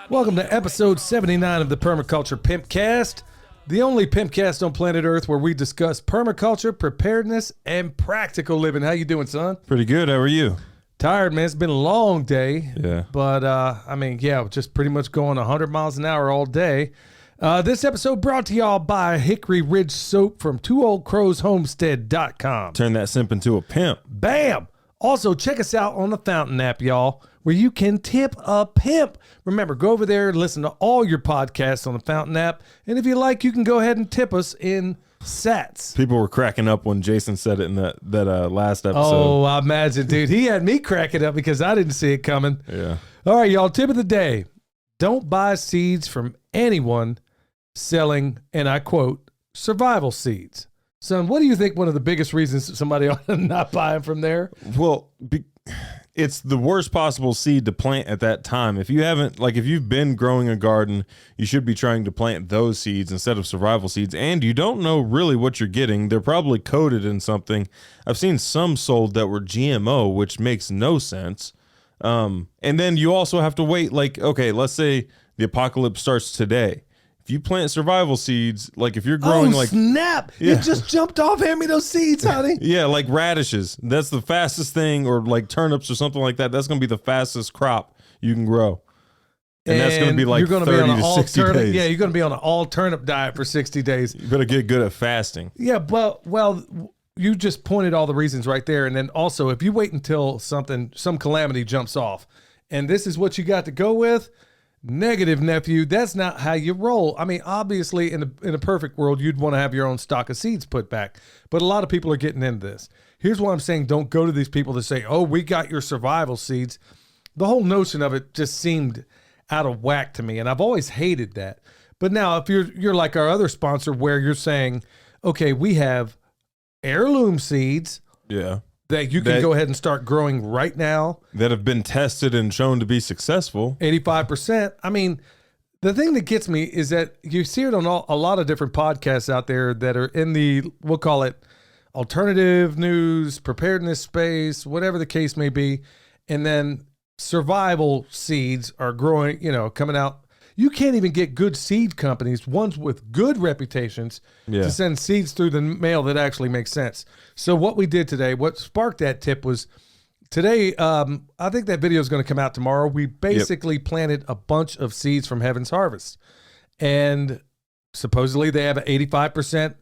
Welcome to episode 79 of the Permaculture Pimpcast, the only pimpcast on planet Earth where we discuss permaculture, preparedness, and practical living. How you doing, son? Pretty good. How are you? Tired, man. It's been a long day. Yeah. But, just pretty much going 100 miles an hour all day. This episode brought to y'all by Hickory Ridge Soap from TwoOldCrowsHomestead.com. Turn that simp into a pimp. Bam! Also, check us out on the Fountain app, y'all, where you can tip a pimp. Remember, go over there and listen to all your podcasts on the Fountain app. And if you like, you can go ahead and tip us in sats. People were cracking up when Jason said it in that last episode. Oh, I imagine, dude. He had me cracking up because I didn't see it coming. Yeah. All right, y'all. Tip of the day. Don't buy seeds from anyone selling, and I quote, survival seeds. Son, what do you think one of the biggest reasons somebody ought to not buy them from there? Well, it's the worst possible seed to plant at that time. If you've been growing a garden, you should be trying to plant those seeds instead of survival seeds. And you don't know really what you're getting. They're probably coated in something. I've seen some sold that were GMO, which makes no sense. And then you also have to wait, let's say the apocalypse starts today. If you plant survival seeds, like if you're growing snap! Yeah. You just jumped off. Hand me those seeds, honey. Yeah, like radishes. That's the fastest thing, or like turnips or something like that. That's going to be the fastest crop you can grow. And that's going to be like 30 to 60 days. Yeah, you're going to be on an all turnip diet for 60 days. You better get good at fasting. Yeah, well, you just pointed all the reasons right there. And then also, if you wait until some calamity jumps off, and this is what you got to go with, negative, nephew. That's not how you roll. I mean, obviously, in a perfect world, you'd want to have your own stock of seeds put back. But a lot of people are getting into this. Here's why I'm saying don't go to these people that say, oh, we got your survival seeds. The whole notion of it just seemed out of whack to me, and I've always hated that. But now, if you're like our other sponsor where you're saying, okay, we have heirloom seeds. Yeah. That you can go ahead and start growing right now. That have been tested and shown to be successful. 85%. I mean, the thing that gets me is that you see it on a lot of different podcasts out there that are in the, we'll call it alternative news, preparedness space, whatever the case may be. And then survival seeds are growing, coming out. You can't even get good seed companies, ones with good reputations, to send seeds through the mail that actually makes sense. So what we did today, what sparked that tip was today, I think that video is going to come out tomorrow. We basically planted a bunch of seeds from Heaven's Harvest. And supposedly they have an 85%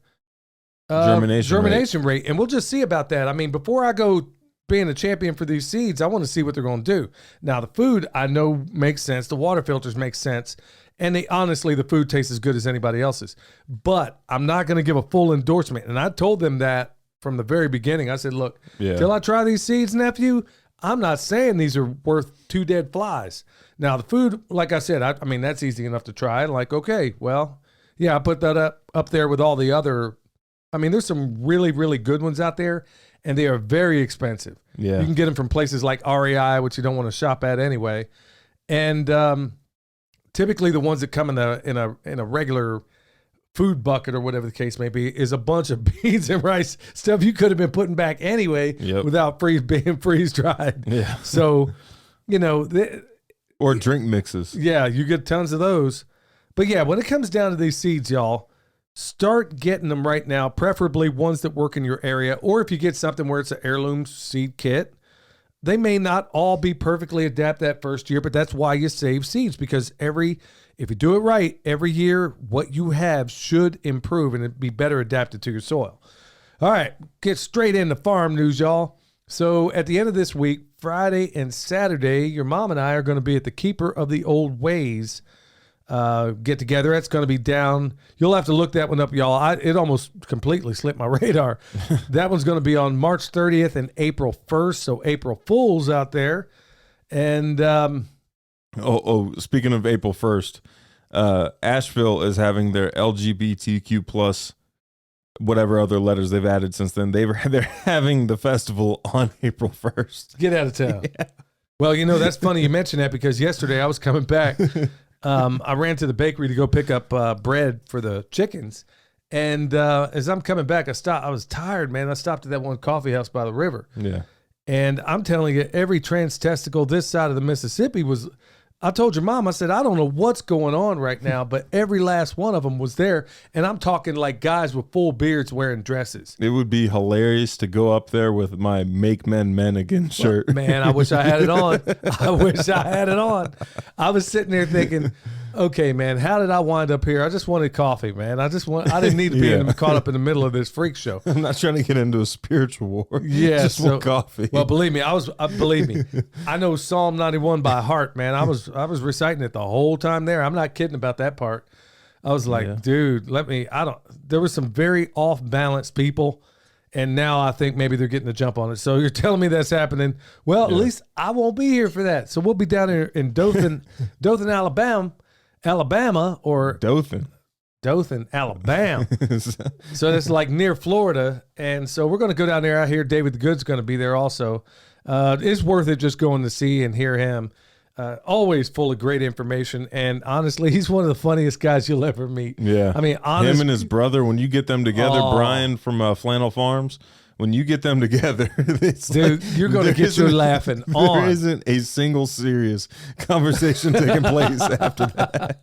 germination rate. And we'll just see about that. I mean, before I go being a champion for these seeds, I want to see what they're going to do. Now, the food I know makes sense. The water filters make sense. And honestly, the food tastes as good as anybody else's. But I'm not going to give a full endorsement. And I told them that from the very beginning. I said, look, till I try these seeds, nephew, I'm not saying these are worth 2 dead flies. Now, the food, like I said, I mean, that's easy enough to try. Like, okay, well, yeah, I put that up there with all the other. I mean, there's some really, really good ones out there. And they are very expensive. Yeah, you can get them from places like REI, which you don't want to shop at anyway. And typically, the ones that come in a regular food bucket or whatever the case may be is a bunch of beans and rice stuff you could have been putting back anyway without being freeze dried. Yeah. So, or drink mixes. Yeah, you get tons of those. But yeah, when it comes down to these seeds, y'all, start getting them right now, preferably ones that work in your area. Or if you get something where it's an heirloom seed kit, they may not all be perfectly adapted that first year, but that's why you save seeds, because if you do it right, every year what you have should improve and it be better adapted to your soil. All right, get straight into farm news, y'all. So at the end of this week, Friday and Saturday, your mom and I are going to be at the Keeper of the Old Ways get together. That's going to be down. You'll have to look that one up, y'all. It almost completely slipped my radar. That one's going to be on March 30th and April 1st. So April Fools out there. And speaking of April 1st, Asheville is having their LGBTQ plus whatever other letters they've added since then. They're having the festival on April 1st. Get out of town. Yeah. Well, that's funny you mentioned that, because yesterday I was coming back. I ran to the bakery to go pick up bread for the chickens. And as I'm coming back, I was tired, man. I stopped at that one coffee house by the river. Yeah. And I'm telling you, every trans testicle this side of the Mississippi was I told your mom, I said, I don't know what's going on right now, but every last one of them was there. And I'm talking like guys with full beards wearing dresses. It would be hilarious to go up there with my Make Men Men Again shirt. Well, man, I wish I had it on. I wish I had it on. I was sitting there thinking, okay, man, how did I wind up here? I just wanted coffee, man. I didn't need to be caught up in the middle of this freak show. I'm not trying to get into a spiritual war. Yeah, just want coffee. Well, believe me, believe me, I know Psalm 91 by heart, man. I was reciting it the whole time there. I'm not kidding about that part. I was like, dude, there were some very off balance people. And now I think maybe they're getting the jump on it. So you're telling me that's happening. Well, at least I won't be here for that. So we'll be down here in Dothan, Alabama, or Dothan, Alabama. So that's like near Florida. And so we're going to go down there. I hear David the Good's going to be there also. It's worth it just going to see and hear him. Always full of great information. And honestly, he's one of the funniest guys you'll ever meet. Yeah. I mean, honestly, him and his brother, when you get them together, Brian from Flannel Farms, when you get them together, dude, you're going to get your laughing on. There isn't a single serious conversation taking place after that.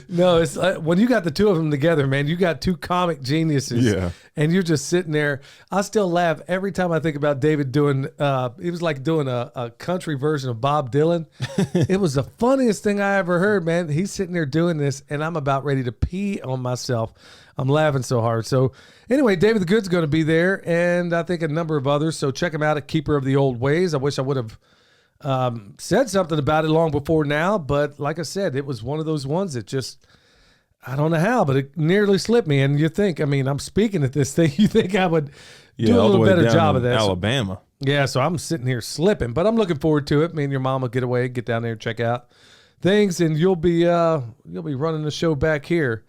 No, it's when you got the two of them together, man, you got two comic geniuses. Yeah. And you're just sitting there. I still laugh every time I think about David doing, he was like doing a country version of Bob Dylan. It was the funniest thing I ever heard, man. He's sitting there doing this, and I'm about ready to pee on myself. I'm laughing so hard. So anyway, David the Good's going to be there, and I think a number of others. So check him out at Keeper of the Old Ways. I wish I would have said something about it long before now, but like I said, it was one of those ones that just, I don't know how, but it nearly slipped me. And you think, I mean, I'm speaking at this thing, you think I would do a little better job of that. Alabama. Yeah, so I'm sitting here slipping, but I'm looking forward to it. Me and your mom will get away, get down there and check out things, and you'll be running the show back here.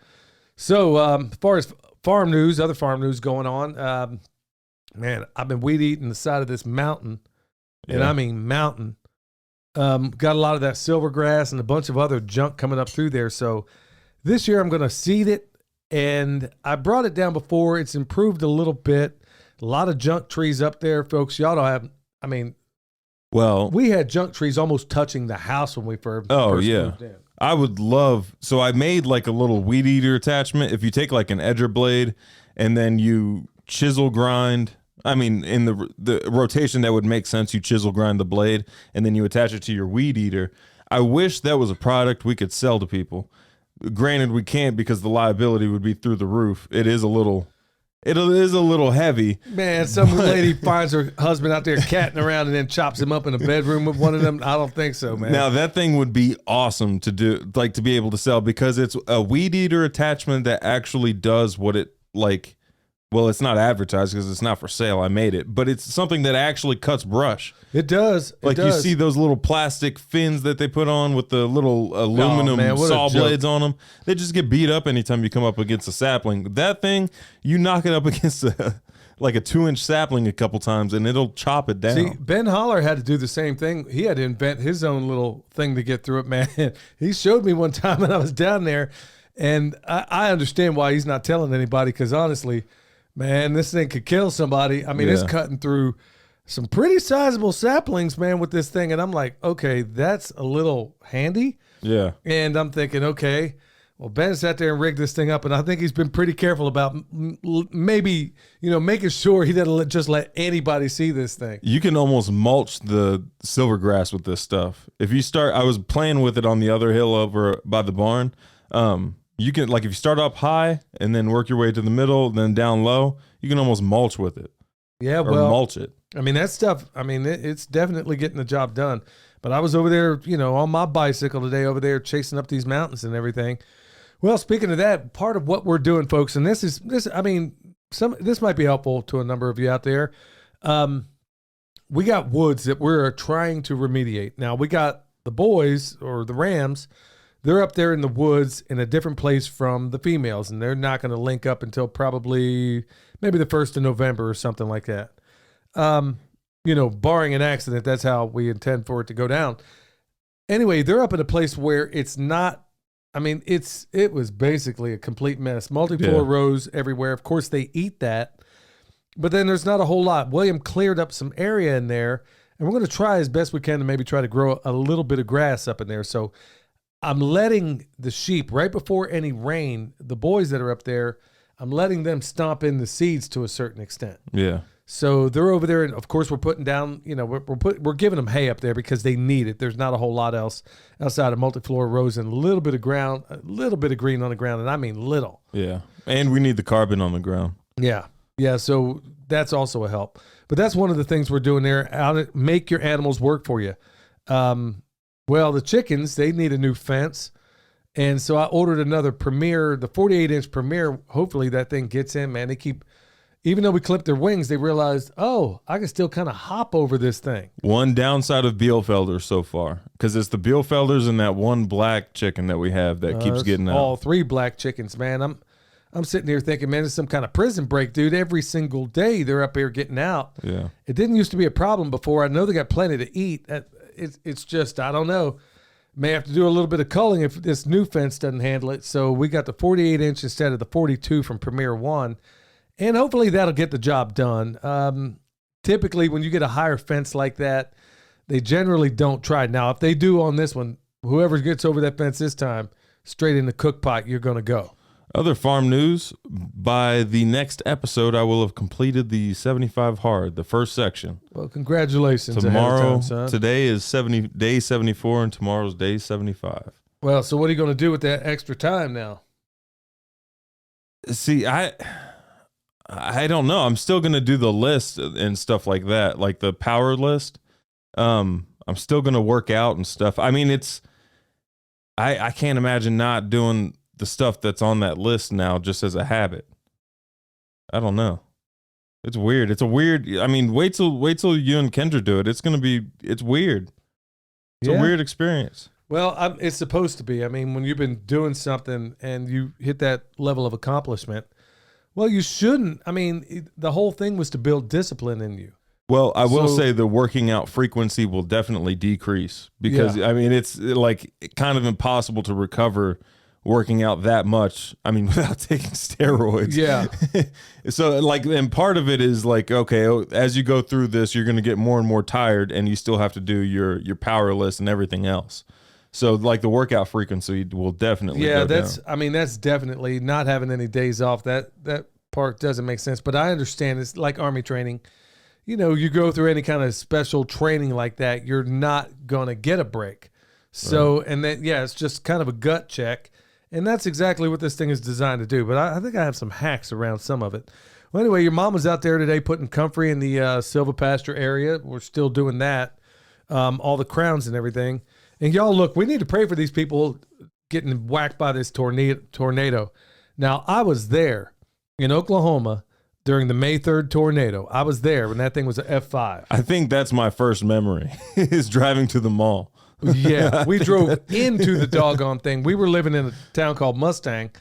So as far as farm news, other farm news going on, man, I've been weed eating the side of this mountain, and I mean mountain. Got a lot of that silvergrass and a bunch of other junk coming up through there. So this year I'm going to seed it, and I brought it down before. It's improved a little bit. A lot of junk trees up there, folks. Y'all don't have, I mean, well, we had junk trees almost touching the house when we first moved in. I would love, so I made like a little weed eater attachment. If you take like an edger blade and then you chisel grind, I mean, in the rotation that would make sense, you chisel grind the blade and then you attach it to your weed eater. I wish that was a product we could sell to people. Granted, we can't because the liability would be through the roof. It is a little heavy. Man, some lady finds her husband out there catting around and then chops him up in a bedroom with one of them. I don't think so, man. Now, that thing would be awesome to do, like to be able to sell, because it's a weed eater attachment that actually does what it, like, well, it's not advertised because it's not for sale. I made it, but it's something that actually cuts brush. It does. You see those little plastic fins that they put on with the little aluminum saw blades on them. They just get beat up anytime you come up against a sapling. That thing, you knock it up against like a 2-inch sapling a couple times and it'll chop it down. See, Ben Holler had to do the same thing. He had to invent his own little thing to get through it, man. He showed me one time when I was down there, and I understand why he's not telling anybody, because honestly, man, this thing could kill somebody. I mean, it's cutting through some pretty sizable saplings, man, with this thing. And I'm like, okay, that's a little handy. Yeah. And I'm thinking, okay, well, Ben sat there and rigged this thing up, and I think he's been pretty careful about maybe, making sure he doesn't just let anybody see this thing. You can almost mulch the silvergrass with this stuff. If you start, I was playing with it on the other hill over by the barn. You can, like, if you start up high and then work your way to the middle, then down low, you can almost mulch with it. Yeah, or mulch it. I mean, that stuff, it's definitely getting the job done. But I was over there, on my bicycle today over there chasing up these mountains and everything. Well, speaking of that, part of what we're doing, folks, and this might be helpful to a number of you out there. We got woods that we're trying to remediate. Now, we got the boys, or the Rams. They're up there in the woods in a different place from the females, and they're not going to link up until probably maybe the 1st of November or something like that. Barring an accident, that's how we intend for it to go down. Anyway, they're up in a place where it's not, it was basically a complete mess. Multi-floor rows everywhere. Of course, they eat that, but then there's not a whole lot. William cleared up some area in there, And we're going to try as best we can to maybe try to grow a little bit of grass up in there. So I'm letting the sheep, right before any rain, the boys that are up there, I'm letting them stomp in the seeds to a certain extent. Yeah. So they're over there, and of course we're putting down, we're giving them hay up there because they need it. There's not a whole lot else outside of multiflora rows and a little bit of ground, a little bit of green on the ground, and I mean little. Yeah. And we need the carbon on the ground. Yeah. Yeah, so that's also a help. But that's one of the things we're doing there. Make your animals work for you. Well, the chickens, they need a new fence. And so I ordered another Premier, the 48-inch Premier. Hopefully that thing gets in, man. They keep, even though we clipped their wings, they realized, oh, I can still kind of hop over this thing. One downside of Bielefelders so far, because it's the Bielefelders and that one black chicken that we have that keeps getting out. All 3 black chickens, man. I'm sitting here thinking, man, it's some kind of prison break, dude. Every single day they're up here getting out. Yeah. It didn't used to be a problem before. I know they got plenty to eat. It's just, I don't know. May have to do a little bit of culling if this new fence doesn't handle it. So we got the 48-inch instead of the 42 from Premier 1. And hopefully that'll get the job done. Typically, when you get a higher fence like that, they generally don't try. Now, if they do on this one, whoever gets over that fence this time, straight in the cook pot, you're going to go. Other farm news, by the next episode, I will have completed the 75 hard, the first section. Well, congratulations. Tomorrow, son. Today is day 74, and tomorrow's day 75. Well, so what are you going to do with that extra time now? See, I don't know. I'm still going to do the list and stuff like that, like the power list. I'm still going to work out and stuff. I mean, I can't imagine not doing the stuff that's on that list now just as a habit. I don't know. It's weird. It's a weird, I mean, wait till you and Kendra do it. It's weird. It's a weird experience. Well, it's supposed to be. I mean, when you've been doing something and you hit that level of accomplishment, well, you shouldn't. I mean, the whole thing was to build discipline in you. Well, I will say the working out frequency will definitely decrease because, I mean, it's like kind of impossible to recover working out that much, I mean, without taking steroids. Yeah. So like, and part of it is like, okay, as you go through this, you're going to get more and more tired and you still have to do your power list and everything else. So like the workout frequency will definitely go down. I mean, that's definitely not having any days off. That part doesn't make sense, but I understand it's like Army training. You know, you go through any kind of special training like that, you're not going to get a break. So, right. And then, it's just kind of a gut check. And that's exactly what this thing is designed to do. But I think I have some hacks around some of it. Well, anyway, your mom was out there today putting comfrey in the silvopasture area. We're still doing that, all the crowns and everything. And y'all, look, we need to pray for these people getting whacked by this tornado. Now, I was there in Oklahoma during the May 3rd tornado. I was there when that thing was an F5. I think that's my first memory is driving to the mall. Yeah, we drove into the doggone thing. We were living in a town called Mustang.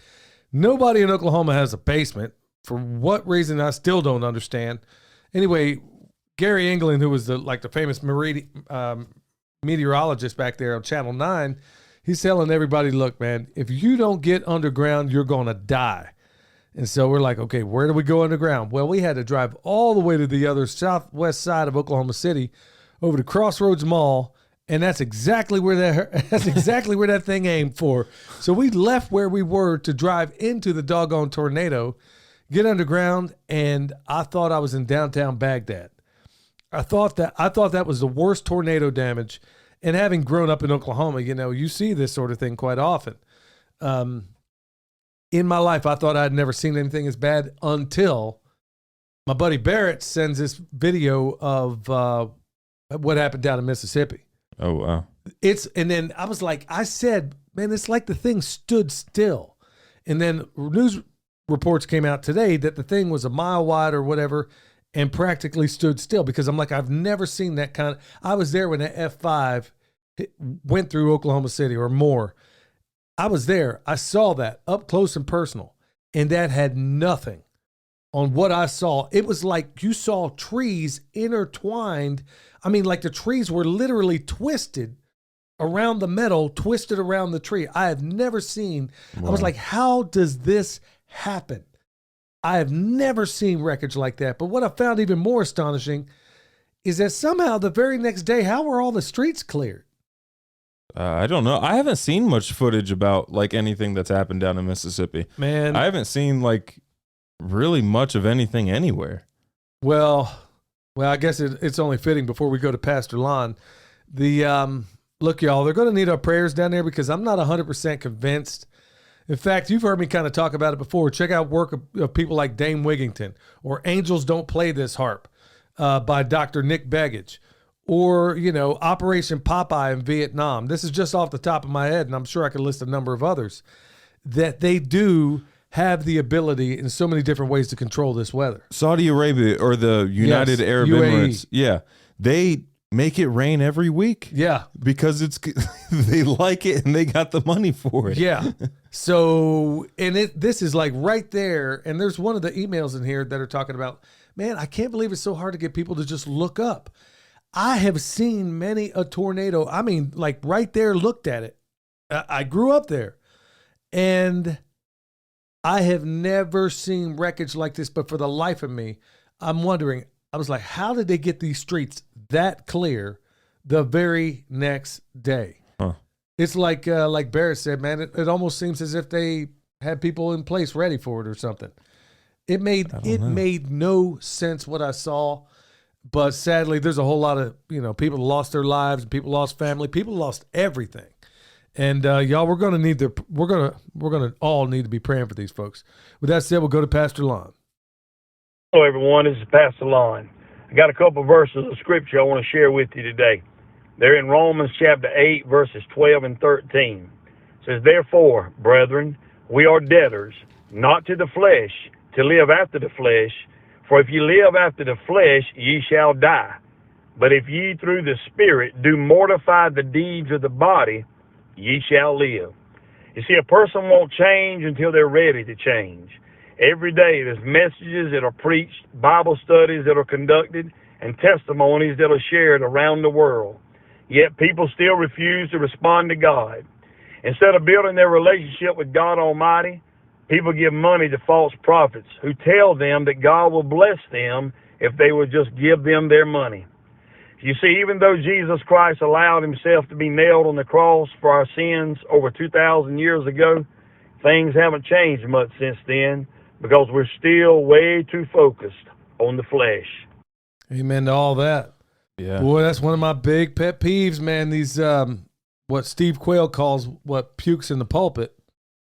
Nobody in Oklahoma has a basement. For what reason, I still don't understand. Anyway, Gary England, who was the famous meteorologist back there on Channel 9, he's telling everybody, look, man, if you don't get underground, you're going to die. And so we're like, okay, where do we go underground? Well, we had to drive all the way to the other southwest side of Oklahoma City over to Crossroads Mall. And that's exactly where that thing aimed for. So we left where we were to drive into the doggone tornado, get underground, and I thought I was in downtown Baghdad. I thought that was the worst tornado damage. And having grown up in Oklahoma, you see this sort of thing quite often. In my life, I thought I'd never seen anything as bad until my buddy Barrett sends this video of what happened down in Mississippi. Oh, wow. And then I was like, I said, man, it's like the thing stood still. And then news reports came out today that the thing was a mile wide or whatever and practically stood still because I'm like, I've never seen that kind of, I was there when that F5 went through Oklahoma City or more. I was there. I saw that up close and personal, and that had nothing on what I saw. It was like you saw trees intertwined. I mean, like the trees were literally twisted around the metal, twisted around the tree. I have never seen. Wow. I was like, how does this happen? I have never seen wreckage like that. But what I found even more astonishing is that somehow the very next day, how were all the streets cleared? I don't know. I haven't seen much footage about like anything that's happened down in Mississippi. Man, I haven't seen like really much of anything anywhere. Well, I guess it's only fitting before we go to Pastor Lon. Look, y'all, they're going to need our prayers down there because I'm not 100% convinced. In fact, you've heard me kind of talk about it before. Check out work of people like Dame Wigington or Angels Don't Play This Harp by Dr. Nick Begich, or, Operation Popeye in Vietnam. This is just off the top of my head, and I'm sure I could list a number of others that they do have the ability in so many different ways to control this weather. Saudi Arabia or the United Arab UAE. Emirates. Yeah. They make it rain every week. Yeah. Because they like it and they got the money for it. Yeah. So, and this is like right there. And there's one of the emails in here that are talking about, man, I can't believe it's so hard to get people to just look up. I have seen many a tornado. I mean, like right there, looked at it. I grew up there and I have never seen wreckage like this, but for the life of me, I'm wondering, I was like, how did they get these streets that clear the very next day? Huh. It's like Barrett said, man, it almost seems as if they had people in place ready for it or something. It made no sense what I saw, but sadly, there's a whole lot of, people lost their lives, people lost family, people lost everything. And y'all, we're gonna all need to be praying for these folks. With that said, we'll go to Pastor Lon. Hello, everyone. This is Pastor Lon. I got a couple of verses of scripture I want to share with you today. They're in Romans chapter 8, verses 12 and 13. It says, "Therefore, brethren, we are debtors, not to the flesh, to live after the flesh. For if ye live after the flesh, ye shall die. But if ye through the Spirit do mortify the deeds of the body, ye shall live." You see, a person won't change until they're ready to change. Every day there's messages that are preached, Bible studies that are conducted, and testimonies that are shared around the world. Yet people still refuse to respond to God. Instead of building their relationship with God Almighty, people give money to false prophets who tell them that God will bless them if they will just give them their money. You see, even though Jesus Christ allowed himself to be nailed on the cross for our sins over 2,000 years ago, things haven't changed much since then because we're still way too focused on the flesh. Amen to all that. Yeah. Boy, that's one of my big pet peeves, man. These, what Steve Quayle calls pukes in the pulpit.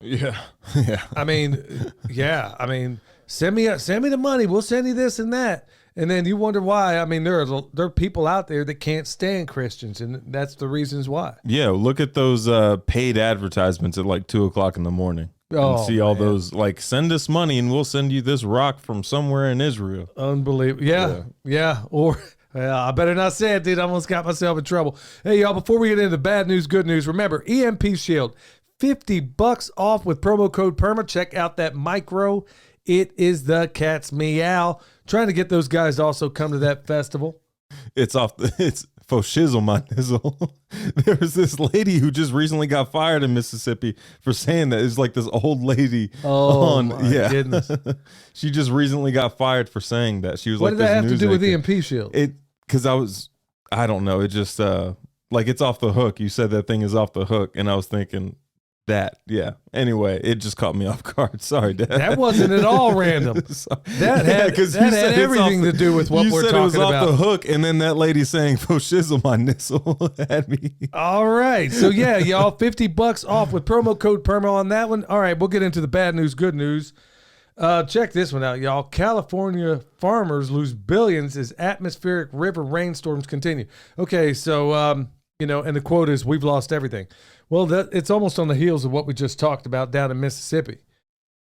Yeah. Yeah. I mean, send me the money. We'll send you this and that. And then you wonder why. I mean, there are people out there that can't stand Christians, and that's the reasons why. Yeah, look at those paid advertisements at like 2:00 in the morning. Oh, and see all those like, send us money and we'll send you this rock from somewhere in Israel. Unbelievable. Yeah. Or I better not say it, dude. I almost got myself in trouble. Hey, y'all, before we get into the bad news, good news, remember, EMP Shield, $50 off with promo code PERMA. Check out that micro. It is the cat's meow. Trying to get those guys to also come to that festival. It's for shizzle my nizzle. There was this lady who just recently got fired in Mississippi for saying that. It's like this old lady. Oh, my goodness. She just recently got fired for saying that. She was what like, did that this have to news do with anchor. EMP Shield? Because I don't know. It just, like, it's off the hook. You said that thing is off the hook. And I was thinking, that, yeah. Anyway, it just caught me off guard. Sorry, Dad. That wasn't at all random. That had everything to do with what we're talking about. You said it was off the hook, and then that lady saying, "For shizzle my nizzle," had me. All right. So, yeah, y'all, $50 off with promo code PERMA on that one. All right, we'll get into the bad news, good news. Check this one out, y'all. California farmers lose billions as atmospheric river rainstorms continue. Okay, so, and the quote is, "We've lost everything." Well, it's almost on the heels of what we just talked about down in Mississippi.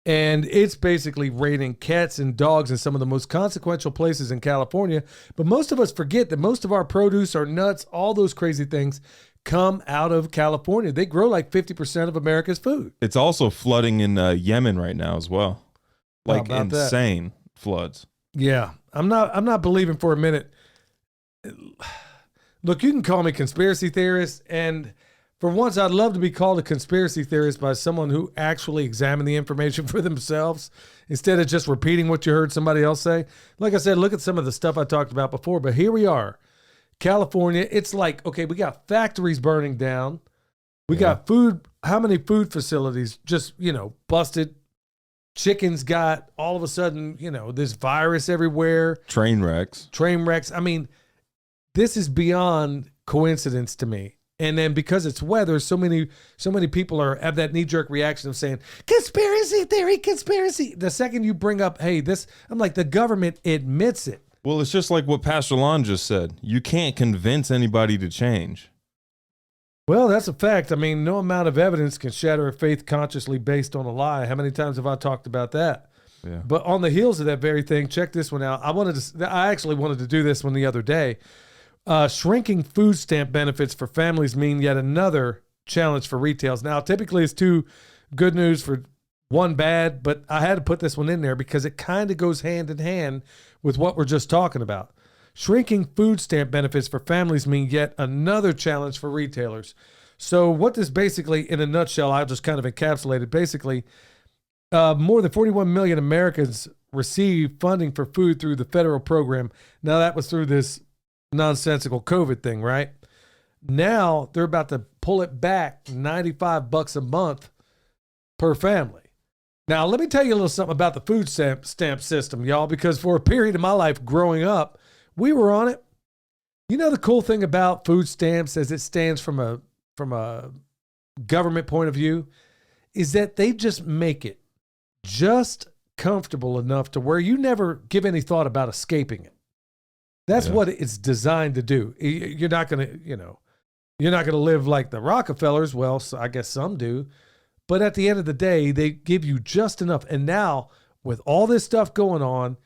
And it's basically raining cats and dogs in some of the most consequential places in California. But most of us forget that most of our produce, our nuts, all those crazy things come out of California. They grow like 50% of America's food. It's also flooding in Yemen right now as well. Like insane floods. Yeah. I'm not believing for a minute. Look, you can call me conspiracy theorist, and For once, I'd love to be called a conspiracy theorist by someone who actually examined the information for themselves instead of just repeating what you heard somebody else say. Like I said, look at some of the stuff I talked about before, but here we are. California, it's like, okay, we got factories burning down. We got food. How many food facilities just, busted? Chickens got all of a sudden, this virus everywhere. Train wrecks. I mean, this is beyond coincidence to me. And then because it's weather, so many people have that knee-jerk reaction of saying, conspiracy theory, conspiracy. The second you bring up, hey, this, I'm like, the government admits it. Well, it's just like what Pastor Lon just said. You can't convince anybody to change. Well, that's a fact. I mean, no amount of evidence can shatter a faith consciously based on a lie. How many times have I talked about that? Yeah. But on the heels of that very thing, check this one out. I actually wanted to do this one the other day. Shrinking food stamp benefits for families mean yet another challenge for retails. Now, typically it's two good news for one bad, but I had to put this one in there because it kind of goes hand in hand with what we're just talking about. Shrinking food stamp benefits for families mean yet another challenge for retailers. So what this basically, in a nutshell, I'll just kind of encapsulate it. Basically, more than 41 million Americans receive funding for food through the federal program. Now, that was through this nonsensical COVID thing, right? Now they're about to pull it back $95 a month per family. Now, let me tell you a little something about the food stamp system, y'all, because for a period of my life growing up, we were on it. You know, the cool thing about food stamps as it stands from a government point of view is that they just make it just comfortable enough to where you never give any thought about escaping it. That's what it's designed to do. You're not going to, you're not going to live like the Rockefellers. Well, I guess some do. But at the end of the day, they give you just enough. And now with all this stuff going on,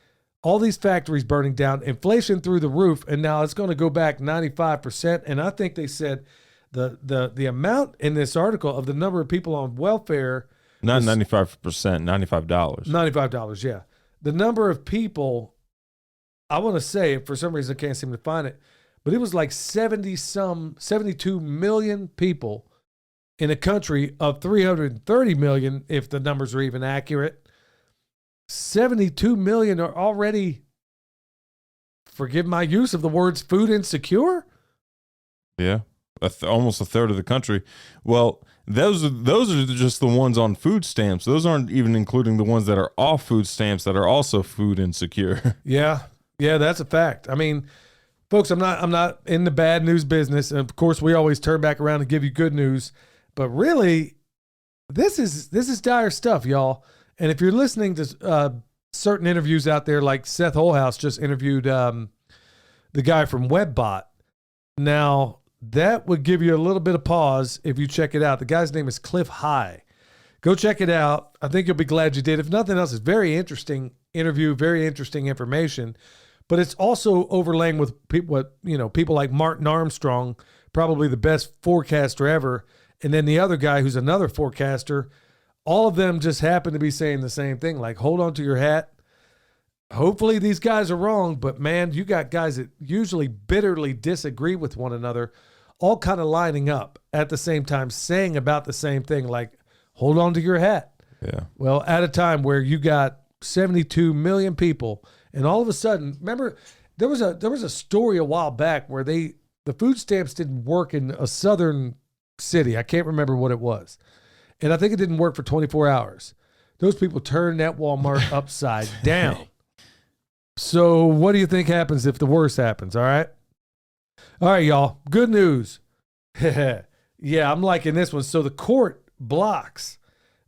all these factories burning down, inflation through the roof, and now it's going to go back 95%. And I think they said the amount in this article of the number of people on welfare. Not 95%, $95. $95, yeah. The number of people, I want to say, for some reason I can't seem to find it, but it was like 72 million people in a country of 330 million, if the numbers are even accurate. 72 million are already, forgive my use of the words, food insecure. Yeah, almost a third of the country. Well, those are just the ones on food stamps. Those aren't even including the ones that are off food stamps that are also food insecure. Yeah, that's a fact. I mean, folks, I'm not in the bad news business. And of course, we always turn back around and give you good news. But really, this is dire stuff, y'all. And if you're listening to certain interviews out there, like Seth Holhouse just interviewed the guy from WebBot. Now, that would give you a little bit of pause if you check it out. The guy's name is Cliff High. Go check it out. I think you'll be glad you did. If nothing else, it's very interesting interview, very interesting information. But it's also overlaying with people like Martin Armstrong, probably the best forecaster ever, and then the other guy who's another forecaster. All of them just happen to be saying the same thing, like hold on to your hat. Hopefully these guys are wrong, but man, you got guys that usually bitterly disagree with one another, all kind of lining up at the same time, saying about the same thing, like hold on to your hat. Yeah. Well, at a time where you got 72 million people, and all of a sudden, remember, there was a story a while back where the food stamps didn't work in a southern city. I can't remember what it was. And I think it didn't work for 24 hours. Those people turned that Walmart upside down. So what do you think happens if the worst happens? All right, y'all. Good news. Yeah, I'm liking this one. So the court blocks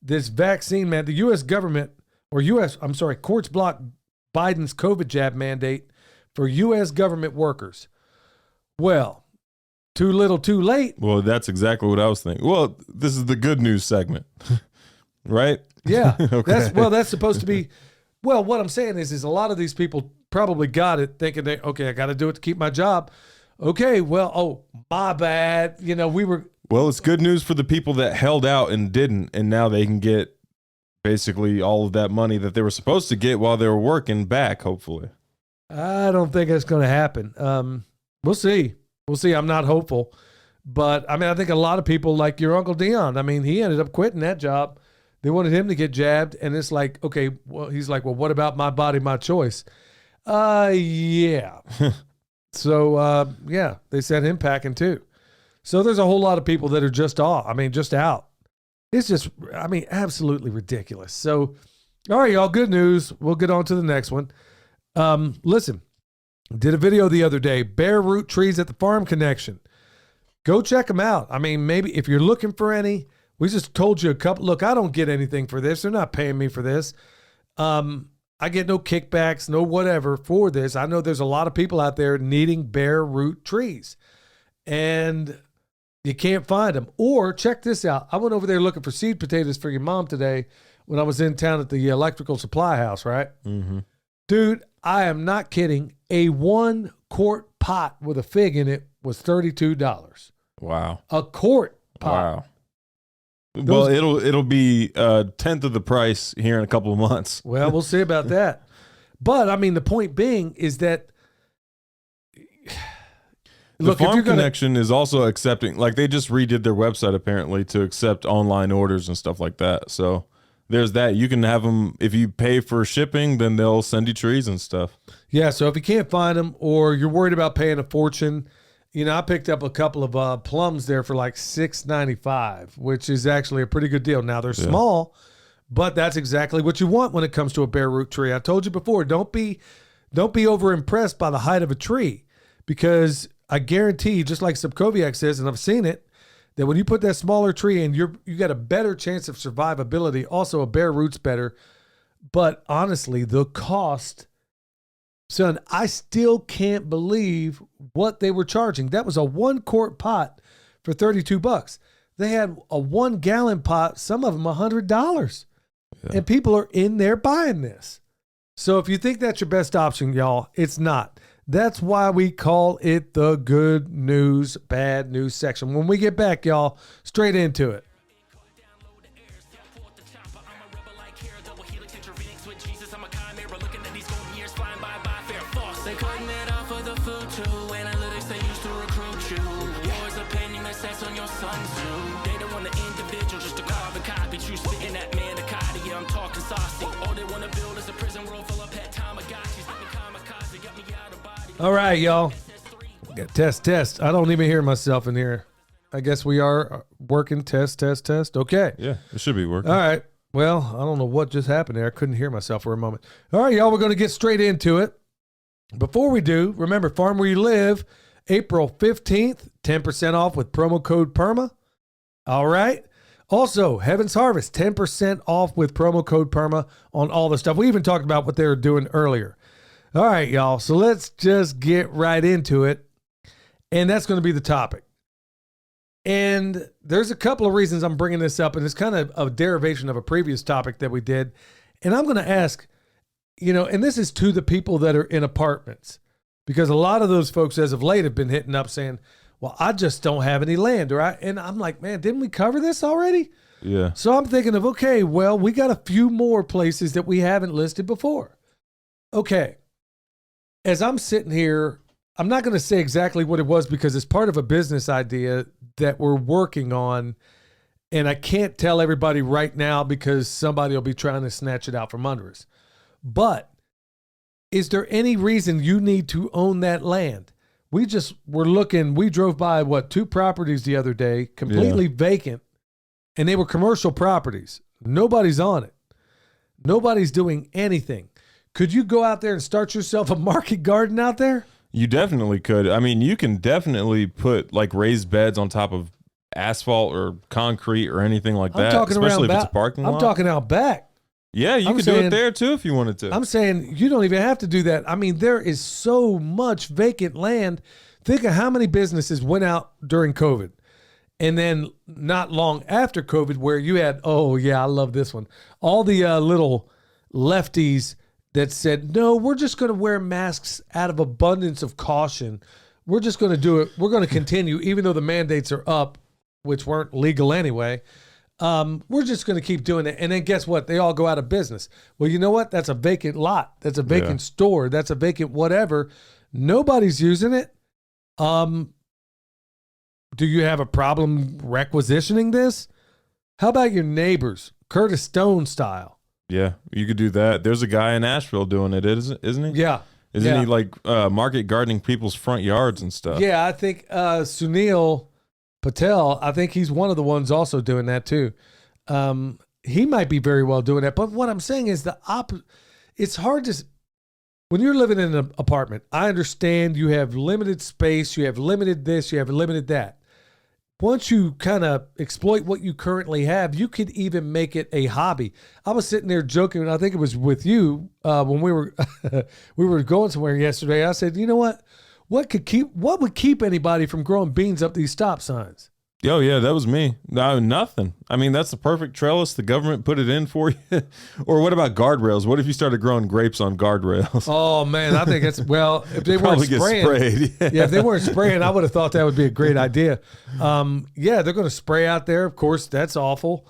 this vaccine, man. The U.S. government, courts block Biden's COVID jab mandate for U.S. government workers. Well, too little, too late. Well, that's exactly what I was thinking. Well, this is the good news segment, right? Yeah. Okay. That's supposed to be. Well, what I'm saying is a lot of these people probably got it thinking I got to do it to keep my job. Okay, well, my bad. Well, it's good news for the people that held out and didn't, and now they can get basically all of that money that they were supposed to get while they were working back, hopefully. I don't think that's going to happen. We'll see. I'm not hopeful But I mean, I think a lot of people like your Uncle Dion. I mean, he ended up quitting that job. They wanted him to get jabbed, and it's like, okay, well, he's like, well, what about my body, my choice? Yeah. So, yeah, they sent him packing too. So there's a whole lot of people that are just off. I mean, just out. It's just, I mean, absolutely ridiculous. So, all right, y'all, good news. We'll get on to the next one. Listen, did a video the other day, bare root trees at the Farm Connection. Go check them out. I mean, maybe if you're looking for any, we just told you a couple. Look, I don't get anything for this. They're not paying me for this. I get no kickbacks, no whatever for this. I know there's a lot of people out there needing bare root trees, and you can't find them. Or check this out. I went over there looking for seed potatoes for your mom today when I was in town at the electrical supply house, right? Mm-hmm. Dude, I am not kidding. A 1-quart pot with a fig in it was $32. Wow. A quart pot. Wow. Well, it'll be a tenth of the price here in a couple of months. Well, we'll see about that. But I mean, the point being is that the Farm Connection is also accepting, like they just redid their website apparently to accept online orders and stuff like that. So there's that. You can have them, if you pay for shipping, then they'll send you trees and stuff. Yeah. So if you can't find them or you're worried about paying a fortune, you know, I picked up a couple of plums there for like $6.95, which is actually a pretty good deal. Now they're small, but that's exactly what you want when it comes to a bare root tree. I told you before, don't be over impressed by the height of a tree, because I guarantee, just like Subkoviak says, and I've seen it, that when you put that smaller tree in, you got a better chance of survivability. Also, a bare root's better. But honestly, the cost, son, I still can't believe what they were charging. That was a 1-quart pot for $32. They had a 1-gallon pot, some of them $100. Yeah. And people are in there buying this. So if you think that's your best option, y'all, it's not. That's why we call it the good news, bad news section. When we get back, y'all, straight into it. All right, y'all. Test. I don't even hear myself in here. I guess we are working. Test. Okay. Yeah, it should be working. All right. Well, I don't know what just happened there. I couldn't hear myself for a moment. All right, y'all, we're going to get straight into it. Before we do, remember, Farm Where You Live, April 15th, 10% off with promo code PERMA. All right. Also, Heaven's Harvest, 10% off with promo code PERMA on all the stuff. We even talked about what they were doing earlier. All right, y'all. So let's just get right into it. And that's going to be the topic. And there's a couple of reasons I'm bringing this up, and it's kind of a derivation of a previous topic that we did. And I'm going to ask, you know, and this is to the people that are in apartments, because a lot of those folks as of late have been hitting up saying, well, I just don't have any land. And I'm like, man, didn't we cover this already? Yeah. So I'm thinking of, okay, well, we got a few more places that we haven't listed before. Okay. As I'm sitting here, I'm not going to say exactly what it was because it's part of a business idea that we're working on. And I can't tell everybody right now because somebody will be trying to snatch it out from under us. But is there any reason you need to own that land? We drove by, 2 properties the other day, completely vacant, and they were commercial properties. Nobody's on it. Nobody's doing anything. Could you go out there and start yourself a market garden out there? You definitely could. I mean, you can definitely put like raised beds on top of asphalt or concrete or anything like that, especially if it's a parking lot. I'm talking out back. Yeah, you could do it there too if you wanted to. I'm saying you don't even have to do that. I mean, there is so much vacant land. Think of how many businesses went out during COVID. And then not long after COVID where you had, oh yeah, I love this one. All the little lefties that said, no, we're just going to wear masks out of abundance of caution. We're just going to do it. We're going to continue, even though the mandates are up, which weren't legal anyway. We're just going to keep doing it. And then guess what? They all go out of business. Well, you know what? That's a vacant lot. That's a vacant store. That's a vacant whatever. Nobody's using it. do you have a problem requisitioning this? How about your neighbors, Curtis Stone style? Yeah, you could do that. There's a guy in Asheville doing it, isn't he? Yeah. Isn't he like market gardening people's front yards and stuff? Yeah, I think Sunil Patel, I think he's one of the ones also doing that too. He might be very well doing that. But what I'm saying is it's hard to, when you're living in an apartment, I understand you have limited space, you have limited this, you have limited that. Once you kind of exploit what you currently have, you could even make it a hobby. I was sitting there joking, and I think it was with you when we were we were going somewhere yesterday. I said, you know what? What would keep anybody from growing beans up these stop signs? Oh, yeah, that was me. No, nothing. I mean, that's the perfect trellis. The government put it in for you. Or what about guardrails? What if you started growing grapes on guardrails? Oh, man, I think it's, well, if they weren't spraying. Sprayed. Yeah, if they weren't spraying, I would have thought that would be a great idea. Yeah, they're going to spray out there. Of course, that's awful.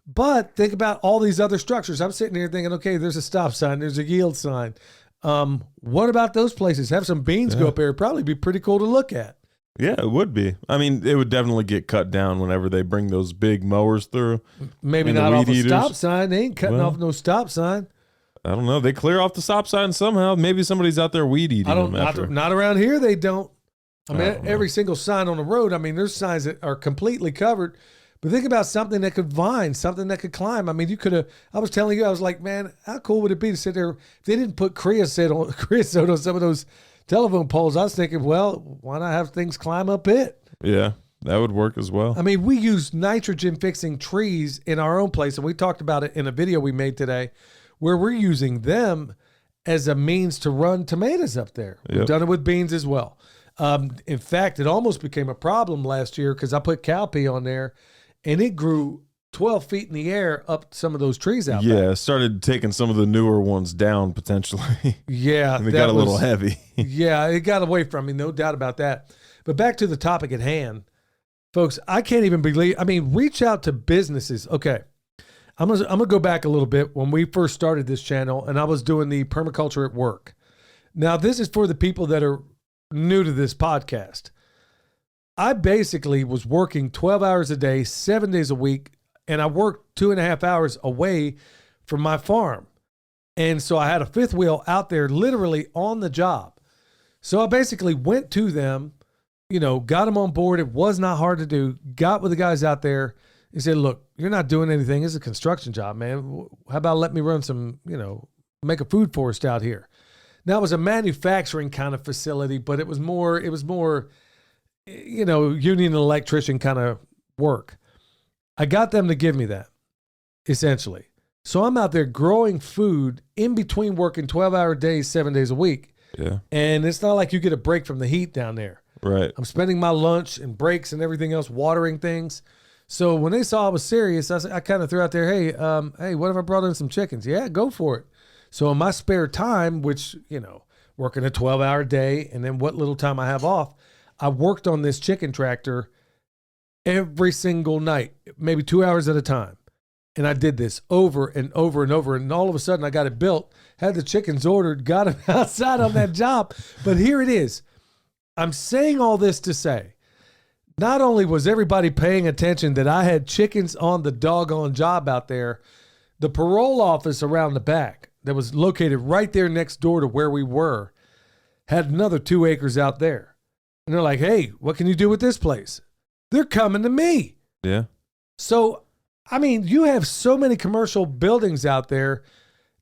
But think about all these other structures. I'm sitting here thinking, okay, there's a stop sign. There's a yield sign. What about those places? Have some beans go up there. It'd probably be pretty cool to look at. Yeah, it would be. I mean, it would definitely get cut down whenever they bring those big mowers through. Maybe not off a stop sign. They ain't cutting off no stop sign. I don't know. They clear off the stop sign somehow. Maybe somebody's out there weed eating them after. Not around here. They don't. I mean, every single sign on the road. I mean, there's signs that are completely covered. But think about something that could vine, something that could climb. I mean, you could have. I was telling you, I was like, man, how cool would it be to sit there if they didn't put creosote on some of those telephone poles? I was thinking, well, why not have things climb up it? Yeah, that would work as well. I mean, we use nitrogen fixing trees in our own place, and we talked about it in a video we made today where we're using them as a means to run tomatoes up there. We've done it with beans as well. In fact, it almost became a problem last year because I put cowpea on there, and it grew 12 feet in the air up some of those trees out there. Yeah, started taking some of the newer ones down potentially. Yeah. And they got a little heavy. Yeah, it got away from me, no doubt about that. But back to the topic at hand, folks, I can't even believe, I mean, reach out to businesses. Okay, I'm gonna go back a little bit when we first started this channel, and I was doing the permaculture at work. Now, this is for the people that are new to this podcast. I basically was working 12 hours a day, 7 days a week, and I worked 2.5 hours away from my farm. And so I had a fifth wheel out there literally on the job. So I basically went to them, you know, got them on board. It was not hard to do. Got with the guys out there and said, look, you're not doing anything. It's a construction job, man. How about let me run some, you know, make a food forest out here. Now it was a manufacturing kind of facility, but it was more, you know, union electrician kind of work. I got them to give me that, essentially. So I'm out there growing food in between working 12-hour days, 7 days a week. Yeah. And it's not like you get a break from the heat down there. Right. I'm spending my lunch and breaks and everything else watering things. So when they saw I was serious, I kind of threw out there, hey, what if I brought in some chickens? Yeah, go for it. So in my spare time, which, you know, working a 12-hour day and then what little time I have off, I worked on this chicken tractor every single night, maybe 2 hours at a time. And I did this over and over and over. And all of a sudden I got it built, had the chickens ordered, got them outside on that job. But here it is. I'm saying all this to say, not only was everybody paying attention that I had chickens on the doggone job out there, the parole office around the back that was located right there next door to where we were had another 2 acres out there. And they're like, hey, what can you do with this place? They're coming to me. Yeah. So, I mean, you have so many commercial buildings out there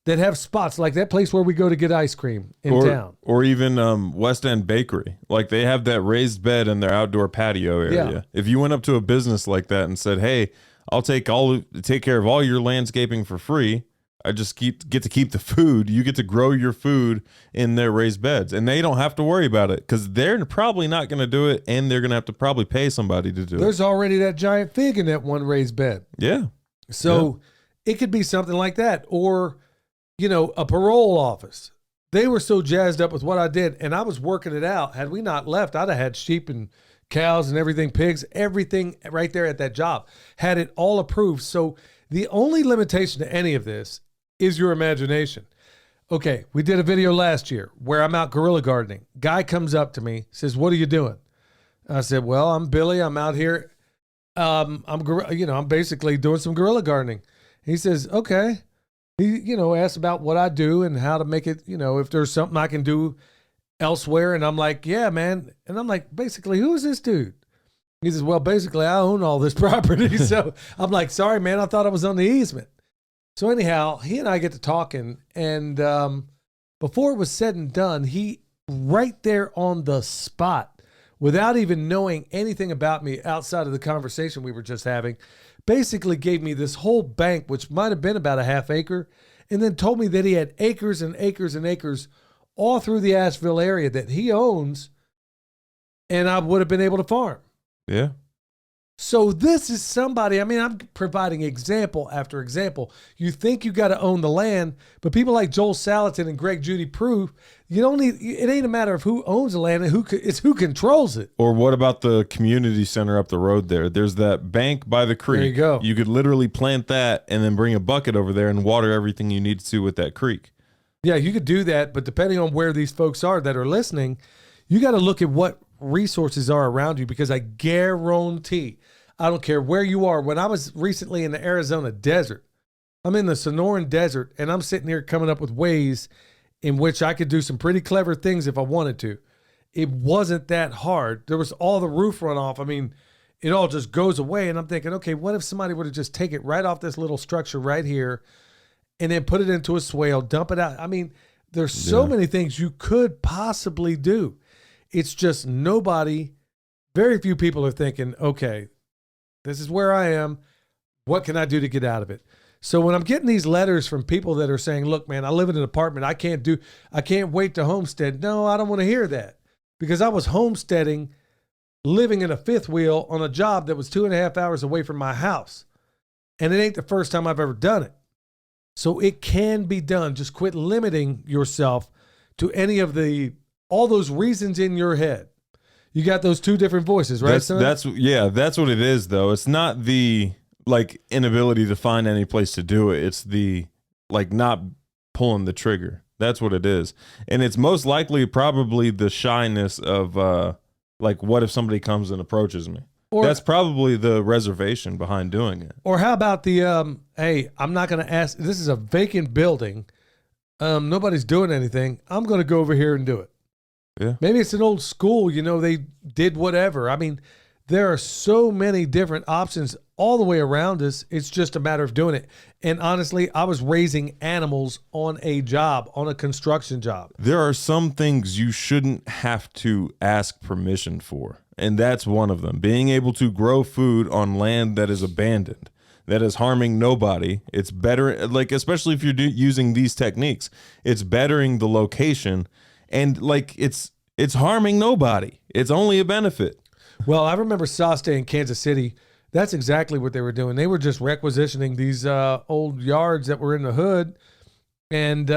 that have spots like that place where we go to get ice cream in town. Or even West End Bakery. Like they have that raised bed in their outdoor patio area. Yeah. If you went up to a business like that and said, hey, I'll take care of all your landscaping for free. I just get to keep the food. You get to grow your food in their raised beds, and they don't have to worry about it because they're probably not going to do it, and they're going to have to probably pay somebody to do it. There's already that giant fig in that one raised bed. Yeah. So it could be something like that, or, you know, a parole office. They were so jazzed up with what I did, and I was working it out. Had we not left, I'd have had sheep and cows and everything, pigs, everything right there at that job. Had it all approved. So the only limitation to any of this is your imagination. Okay, we did a video last year where I'm out guerrilla gardening. Guy comes up to me, says, what are you doing? I said, well, I'm Billy. I'm out here. I'm basically doing some guerrilla gardening. He says, okay. He, asked about what I do and how to make it, if there's something I can do elsewhere. And I'm like, yeah, man. And I'm like, basically, who is this dude? He says, well, basically, I own all this property. So I'm like, sorry, man, I thought I was on the easement. So anyhow, he and I get to talking. And before it was said and done, he right there on the spot, without even knowing anything about me outside of the conversation we were just having, basically gave me this whole bank, which might have been about a half acre, and then told me that he had acres and acres and acres all through the Asheville area that he owns, and I would have been able to farm. Yeah. So this is somebody, I'm providing example after example. You think you got to own the land, but people like Joel Salatin and Greg Judy prove you don't need, it ain't a matter of who owns the land and it's who controls it. Or what about the community center up the road there? There's that bank by the creek. There you go. You could literally plant that and then bring a bucket over there and water everything you need to with that creek. Yeah, you could do that, but depending on where these folks are that are listening, you got to look at what resources are around you, because I guarantee, I don't care where you are. When I was recently in the Arizona desert, I'm in the Sonoran desert, and I'm sitting here coming up with ways in which I could do some pretty clever things if I wanted to. It wasn't that hard. There was all the roof runoff. It all just goes away, and I'm thinking, okay, what if somebody were to just take it right off this little structure right here and then put it into a swale, dump it out? There's so many things you could possibly do. It's just very few people are thinking, okay, this is where I am. What can I do to get out of it? So when I'm getting these letters from people that are saying, look, man, I live in an apartment. I can't wait to homestead. No, I don't want to hear that, because I was homesteading, living in a fifth wheel on a job that was 2.5 hours away from my house. And it ain't the first time I've ever done it. So it can be done. Just quit limiting yourself to any of all those reasons in your head. You got those two different voices, right? That's what it is, though. It's not the inability to find any place to do it. It's the not pulling the trigger. That's what it is. And it's most likely probably the shyness of what if somebody comes and approaches me? That's probably the reservation behind doing it. Or how about the hey, I'm not going to ask, this is a vacant building. Nobody's doing anything. I'm going to go over here and do it. Yeah. Maybe it's an old school, they did whatever. There are so many different options all the way around us. It's just a matter of doing it. And honestly, I was raising animals on a construction job. There are some things you shouldn't have to ask permission for. And that's one of them. Being able to grow food on land that is abandoned, that is harming nobody. It's better, especially if you're using these techniques, it's bettering the location. And it's harming nobody. It's only a benefit. Well, I remember Saste in Kansas City. That's exactly what they were doing. They were just requisitioning these old yards that were in the hood, and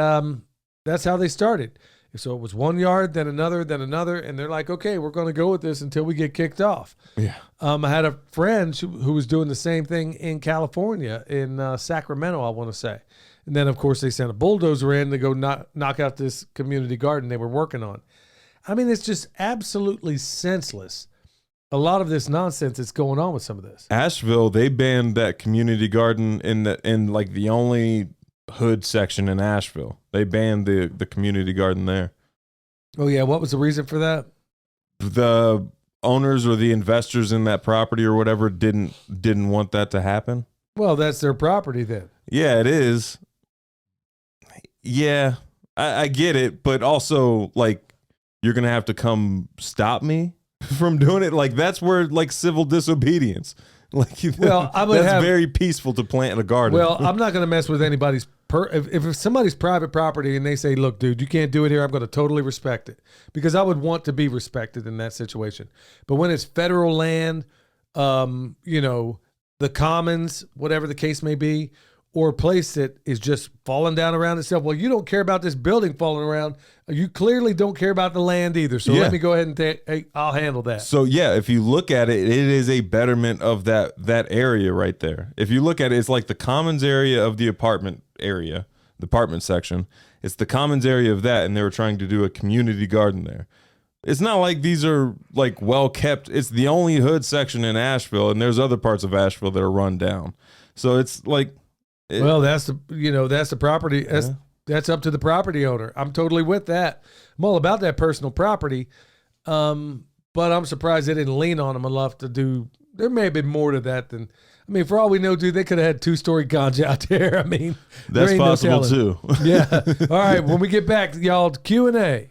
that's how they started. So it was one yard, then another, and they're like, okay, we're going to go with this until we get kicked off. Yeah. I had a friend who was doing the same thing in California, in Sacramento, I want to say. And then, of course, they sent a bulldozer in to go knock out this community garden they were working on. It's just absolutely senseless. A lot of this nonsense that's going on with some of this. Asheville, they banned that community garden in the only hood section in Asheville. They banned the community garden there. Oh, yeah. What was the reason for that? The owners or the investors in that property or whatever didn't want that to happen. Well, that's their property then. Yeah, it is. Yeah, I get it, but also you're gonna have to come stop me from doing it. That's where civil disobedience. Well, that's very peaceful to plant a garden. Well, I'm not gonna mess with anybody's if it's somebody's private property and they say, look, dude, you can't do it here, I'm gonna totally respect it, because I would want to be respected in that situation. But when it's federal land, the commons, whatever the case may be, or a place that is just falling down around itself. Well, you don't care about this building falling around. You clearly don't care about the land either. So let me go ahead and I'll handle that. So yeah, if you look at it, it is a betterment of that area right there. If you look at it, it's like the commons area of the apartment area, the apartment section. It's the commons area of that, and they were trying to do a community garden there. it's not like these are like well kept. It's the only hood section in Asheville, and there's other parts of Asheville that are run down. So it's like, well, that's the property. That's up to the property owner. I'm totally with that. I'm all about that personal property. But I'm surprised they didn't lean on them enough to do. There may have been more to that than. I mean, for all we know, dude, they could have had 2-story ganja out there. I mean, that's possible too. Yeah. All right. When we get back, y'all, Q&A.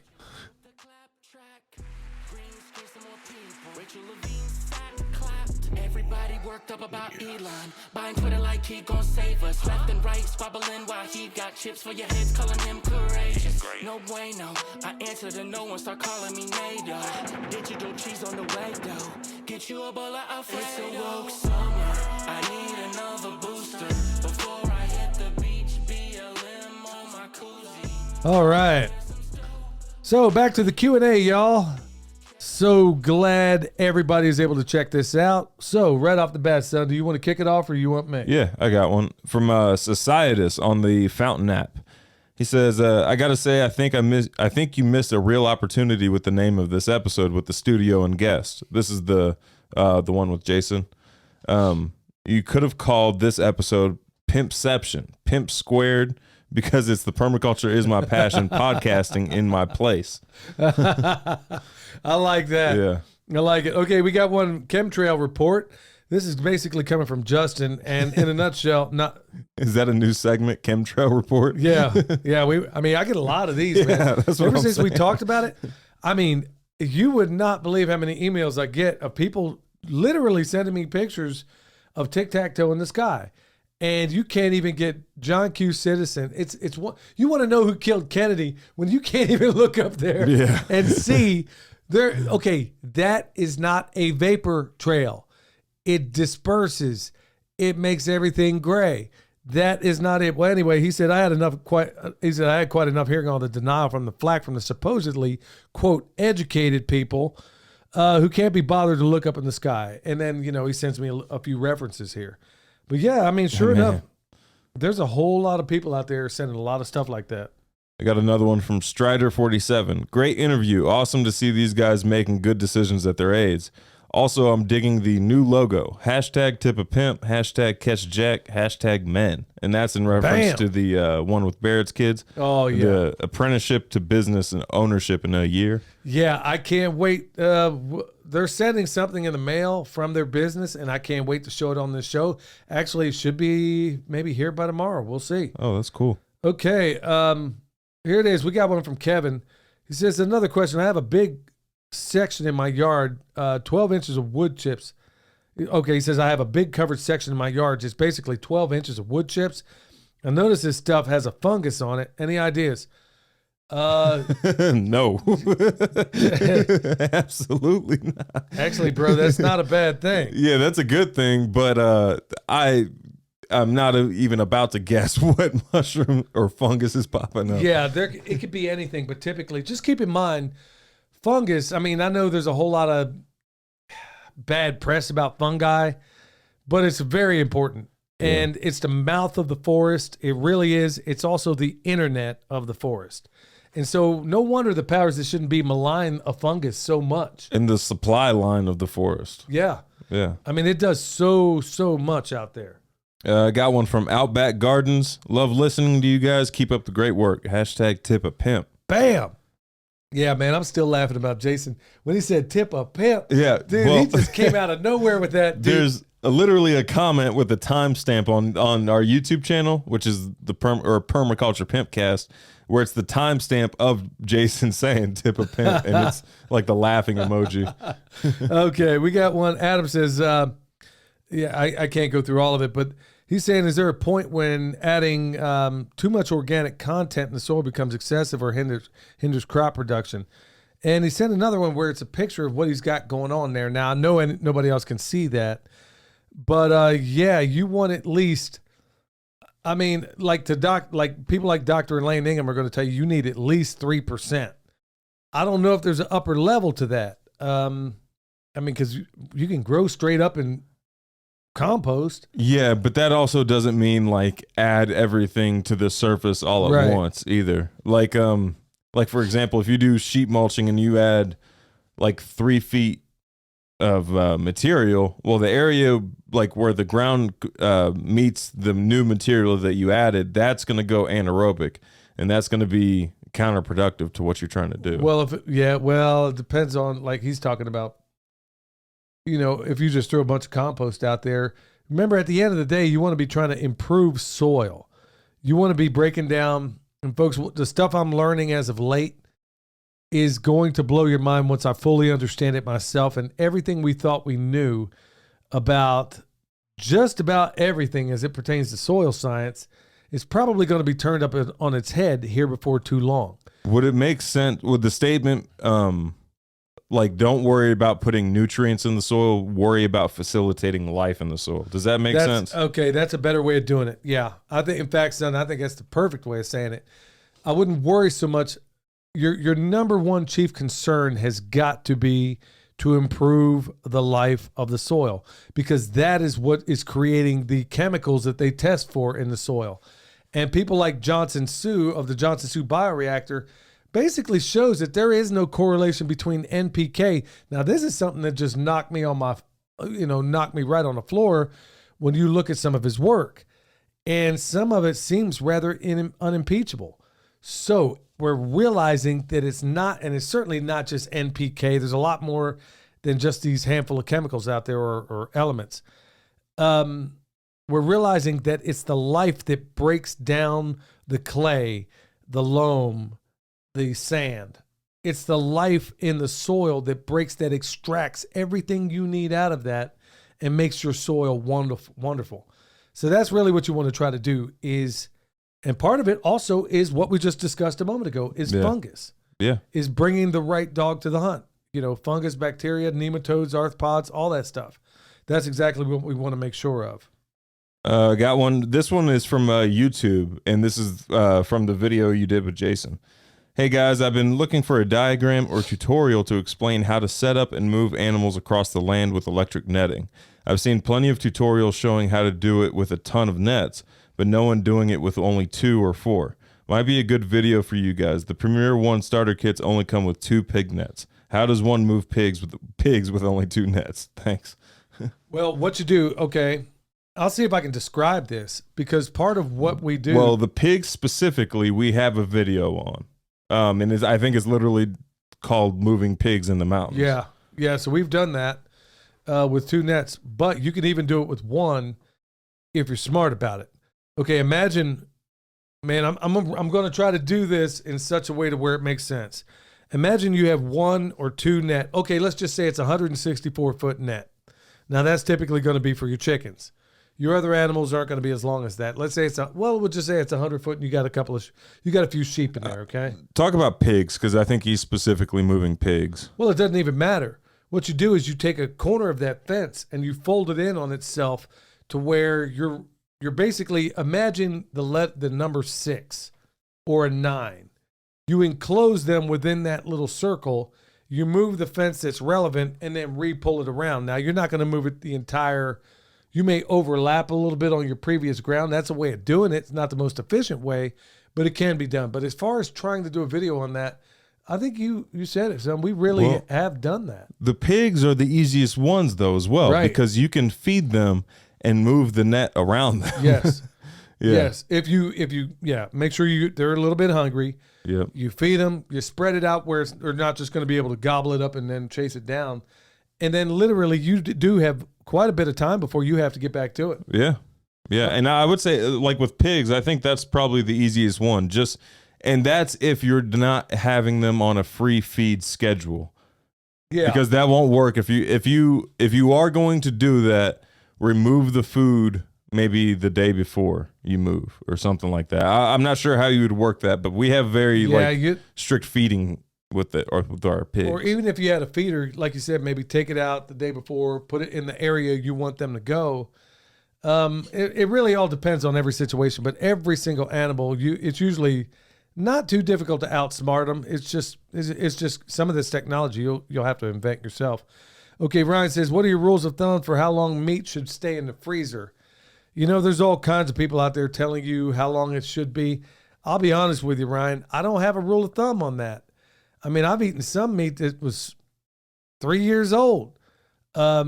Up about Elon, buying Twitter like he gon' save us. Left and right, squabbling while he got chips for your heads, calling him courageous. No bueno, I answer to no one, start calling me NATO. Digital cheese on the way though. Get you a bowl of Alfredo. It's a woke summer, I need another booster. Before I hit the beach, BLM on my koozie. All right. So back to the Q&A, y'all. So glad everybody is able to check this out. So right off the bat, son, do you want to kick it off or you want me? Yeah, I got one from Societus on the Fountain app. He says, "I gotta say, I think you missed a real opportunity with the name of this episode with the studio and guest. This is the one with Jason. You could have called this episode Pimpception, Pimp Squared." Because it's the permaculture is my passion, podcasting in my place. I like that. Yeah. I like it. Okay, we got one chemtrail report. This is basically coming from Justin, and in a nutshell, not is that a new segment, chemtrail report? Yeah. I mean, I get a lot of these, man. That's what Ever I'm since we saying. talked about it, I mean, you would not believe how many emails I get of people literally sending me pictures of tic-tac-toe in the sky. And you can't even get John Q. Citizen. It's one, you want to know who killed Kennedy when you can't even look up there and see there. Okay, that is not a vapor trail. It disperses. It makes everything gray. That is not it. Well, anyway, he said I had quite enough hearing all the denial from the flack from the supposedly quote educated people who can't be bothered to look up in the sky. And then he sends me a few references here. But yeah, I mean, sure enough, there's a whole lot of people out there sending a lot of stuff like that. I got another one from Strider47. Great interview. Awesome to see these guys making good decisions at their age. Also, I'm digging the new logo. Hashtag tip a pimp, hashtag catch jack, hashtag men. And that's in reference to the one with Barrett's kids. Oh, yeah. The apprenticeship to business and ownership in a year. Yeah, I can't wait. They're sending something in the mail from their business, and I can't wait to show it on this show. Actually, it should be maybe here by tomorrow. We'll see. Oh, that's cool. Okay, here it is. We got one from Kevin. He says, another question. I have a big section in my yard, 12 inches of wood chips. Okay, he says, I have a big covered section in my yard, just basically 12 inches of wood chips. I notice this stuff has a fungus on it. Any ideas? No. Absolutely not. Actually, bro, that's not a bad thing. Yeah, that's a good thing, but I'm not even about to guess what mushroom or fungus is popping up. Yeah, it could be anything, but typically, just keep in mind, fungus, I mean, I know there's a whole lot of bad press about fungi, but it's very important. And it's the mouth of the forest. It really is. It's also the internet of the forest. And so no wonder the powers that shouldn't be malign a fungus so much. And the supply line of the forest. Yeah. Yeah. I mean, it does so much out there. I got one from Outback Gardens. Love listening to you guys. Keep up the great work. Hashtag tip a pimp. Bam. Yeah, man, I'm still laughing about Jason. When he said tip a pimp, Yeah. dude, he just came out of nowhere with that. Dude. There's literally a comment with a timestamp on our YouTube channel, which is the Permaculture Pimpcast, where it's the timestamp of Jason saying tip a pimp, and it's like the laughing emoji. Okay, we got one. Adam says, I can't go through all of it, but he's saying, is there a point when adding too much organic content in the soil becomes excessive or hinders crop production? And he sent another one where it's a picture of what he's got going on there. Now, I know nobody else can see that, but yeah, you want at least, I mean, like people like Dr. Elaine Ingham are going to tell you need at least 3%. I don't know if there's an upper level to that. I mean, because you can grow straight up in compost. Yeah, but that also doesn't mean like add everything to the surface all at once either. Like for example, if you do sheet mulching and you add like 3 feet of material. Well, the area like where the ground meets the new material that you added, that's going to go anaerobic, and that's going to be counterproductive to what you're trying to do. Well, it depends on, like he's talking about, if you just throw a bunch of compost out there. Remember, at the end of the day, you want to be trying to improve soil. You want to be breaking down, and folks, the stuff I'm learning as of late is going to blow your mind once I fully understand it myself. And everything we thought we knew about just about everything as it pertains to soil science is probably going to be turned up on its head here before too long. Would it make sense with the statement, like, don't worry about putting nutrients in the soil, worry about facilitating life in the soil? Does that make sense? Okay, that's a better way of doing it. Yeah. I think, in fact, son, I think that's the perfect way of saying it. I wouldn't worry so much. Your number one chief concern has got to be to improve the life of the soil, because that is what is creating the chemicals that they test for in the soil. And people like Johnson Su of the Johnson Su bioreactor basically shows that there is no correlation between NPK. Now, this is something that just knocked me right on the floor when you look at some of his work. And some of it seems rather unimpeachable. So we're realizing that it's not, and it's certainly not just NPK. There's a lot more than just these handful of chemicals out there or elements. We're realizing that it's the life that breaks down the clay, the loam, the sand. It's the life in the soil that extracts everything you need out of that and makes your soil wonderful. So that's really what you want to try to do and part of it also is what we just discussed a moment ago, is fungus. Yeah. Is bringing the right dog to the hunt. Fungus, bacteria, nematodes, arthropods, all that stuff. That's exactly what we want to make sure of. Got one. This one is from YouTube, and this is from the video you did with Jason. Hey guys, I've been looking for a diagram or tutorial to explain how to set up and move animals across the land with electric netting. I've seen plenty of tutorials showing how to do it with a ton of nets, but no one doing it with only 2 or 4. Might be a good video for you guys. The Premier 1 starter kits only come with 2 pig nets. How does one move pigs with only 2 nets? Thanks. Well, what you do, okay, I'll see if I can describe this, because part of what we do. Well, the pigs specifically, we have a video on. And I think it's literally called Moving Pigs in the Mountains. Yeah. So we've done that with 2 nets, but you can even do it with 1 if you're smart about it. Okay, imagine, man, I'm going to try to do this in such a way to where it makes sense. Imagine you have 1 or 2 net. Okay, let's just say it's a 164-foot net. Now, that's typically going to be for your chickens. Your other animals aren't going to be as long as that. Let's say we'll just say it's 100-foot and you got a few sheep in there, okay? Talk about pigs, because I think he's specifically moving pigs. Well, it doesn't even matter. What you do is you take a corner of that fence and you fold it in on itself to where you're basically, imagine the number 6 or a 9. You enclose them within that little circle. You move the fence that's relevant and then re-pull it around. Now, you're not going to move it the entire. You may overlap a little bit on your previous ground. That's a way of doing it. It's not the most efficient way, but it can be done. But as far as trying to do a video on that, I think you said it, son. We really have done that. The pigs are the easiest ones, though, as well, right? Because you can feed them and move the net around them. Yes. Yes. If you make sure they're a little bit hungry. Yep. You feed them, you spread it out where they're not just going to be able to gobble it up and then chase it down. And then literally you do have quite a bit of time before you have to get back to it. Yeah. Yeah. And I would say, like with pigs, I think that's probably the easiest one. And that's if you're not having them on a free feed schedule. Yeah. Because that won't work. If you are going to do that, remove the food maybe the day before you move or something like that. I'm not sure how you would work that, but we have very strict feeding with our pigs. Or even if you had a feeder, like you said, maybe take it out the day before, put it in the area you want them to go. It really all depends on every situation, but every single animal, it's usually not too difficult to outsmart them. It's just some of this technology you'll have to invent yourself. Okay, Ryan says, what are your rules of thumb for how long meat should stay in the freezer? There's all kinds of people out there telling you how long it should be. I'll be honest with you, Ryan. I don't have a rule of thumb on that. I mean, I've eaten some meat that was 3 years old. I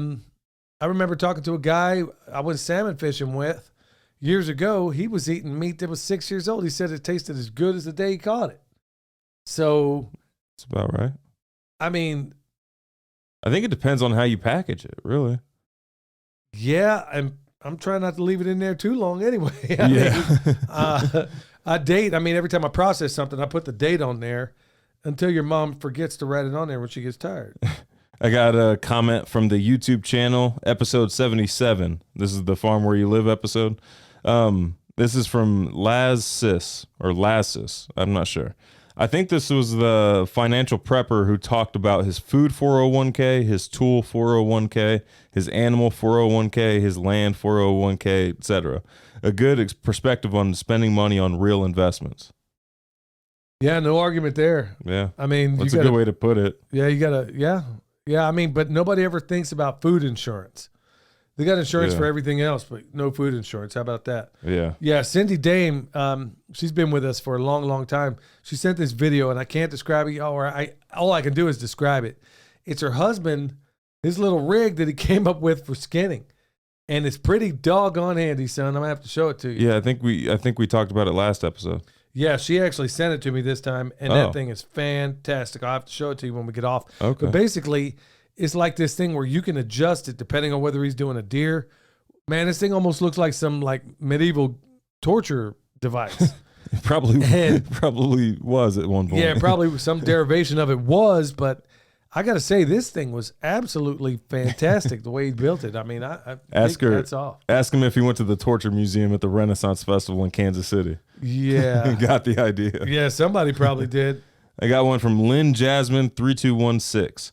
remember talking to a guy I went salmon fishing with years ago. He was eating meat that was 6 years old. He said it tasted as good as the day he caught it. So That's about right. I mean, I think it depends on how you package it, really. yeah, I'm trying not to leave it in there too long anyway. I date. I mean, every time I process something, I put the date on there until your mom forgets to write it on there when she gets tired. I got a comment from the YouTube channel, episode 77. This is the Farm Where You Live episode. This is from Lazsis, or Lassis. I'm not sure. I think this was the financial prepper who talked about his food 401k, his tool 401k, his animal 401k, his land 401k, etc. A good perspective on spending money on real investments. Yeah, no argument there. Yeah. I mean, that's a good way to put it. Yeah, you gotta, yeah. I mean, but nobody ever thinks about food insurance. They got insurance for everything else, but no food insurance. How about that? Yeah. Yeah, Cindy Dame, she's been with us for a long, long time. She sent this video, and I can't describe it, all I can do is describe it. It's her husband, his little rig that he came up with for skinning. And it's pretty doggone handy, son. I'm gonna have to show it to you. Yeah, I think we talked about it last episode. Yeah, she actually sent it to me this time, and that thing is fantastic. I'll have to show it to you when we get off. Okay. But basically, it's like this thing where you can adjust it depending on whether he's doing a deer. Man, this thing almost looks like some like medieval torture device. It probably was at one point. Yeah, probably some derivation of it was, but I got to say, this thing was absolutely fantastic the way he built it. I mean, I ask him if he went to the Torture Museum at the Renaissance Festival in Kansas City. Yeah. Got the idea. Yeah, somebody probably did. I got one from Lynn Jasmine 3216.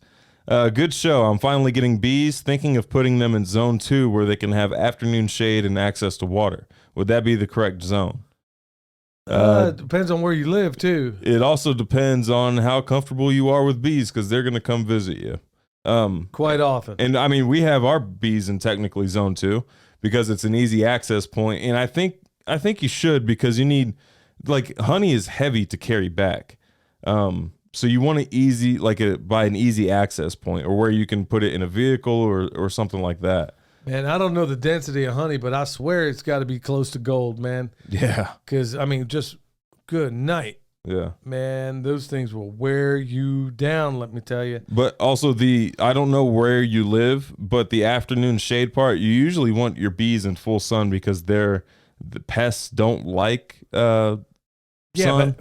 Good show. I'm finally getting bees, thinking of putting them in zone 2 where they can have afternoon shade and access to water. Would that be the correct zone? Depends on where you live, too. It also depends on how comfortable you are with bees, because they're going to come visit you. Quite often. And I mean, we have our bees in technically zone 2 because it's an easy access point. And I think you should, because you need, like, honey is heavy to carry back. So you want buy an easy access point, or where you can put it in a vehicle or something like that. Man, I don't know the density of honey, but I swear it's got to be close to gold, man. Yeah. Because, I mean, just good night. Yeah. Man, those things will wear you down, let me tell you. But also I don't know where you live, but the afternoon shade part, you usually want your bees in full sun because the pests don't like sun.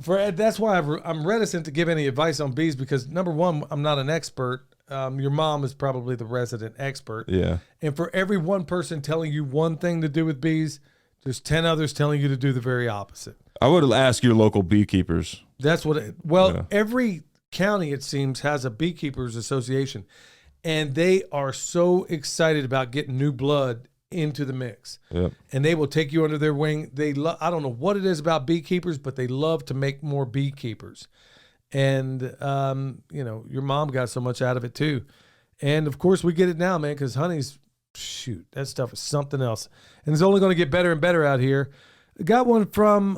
But that's why I'm reticent to give any advice on bees, because number one, I'm not an expert. Your mom is probably the resident expert. Yeah. And for every one person telling you one thing to do with bees, there's 10 others telling you to do the very opposite. I would ask your local beekeepers. That's what every county, it seems, has a beekeepers association, and they are so excited about getting new blood into the mix. Yep. And they will take you under their wing. I don't know what it is about beekeepers, but they love to make more beekeepers. And, your mom got so much out of it too. And of course we get it now, man, because honey's, that stuff is something else. And it's only going to get better and better out here. Got one from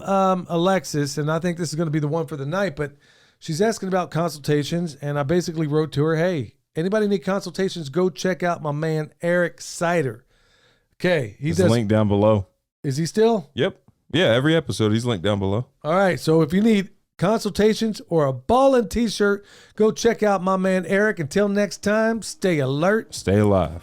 Alexis, and I think this is going to be the one for the night, but she's asking about consultations. And I basically wrote to her, hey, anybody need consultations, go check out my man, Eric Sider. Okay. He's linked down below. Is he still? Yep. Yeah, every episode he's linked down below. All right. So if you need consultations or a ballin' t-shirt, go check out my man Eric. Until next time, stay alert, stay alive.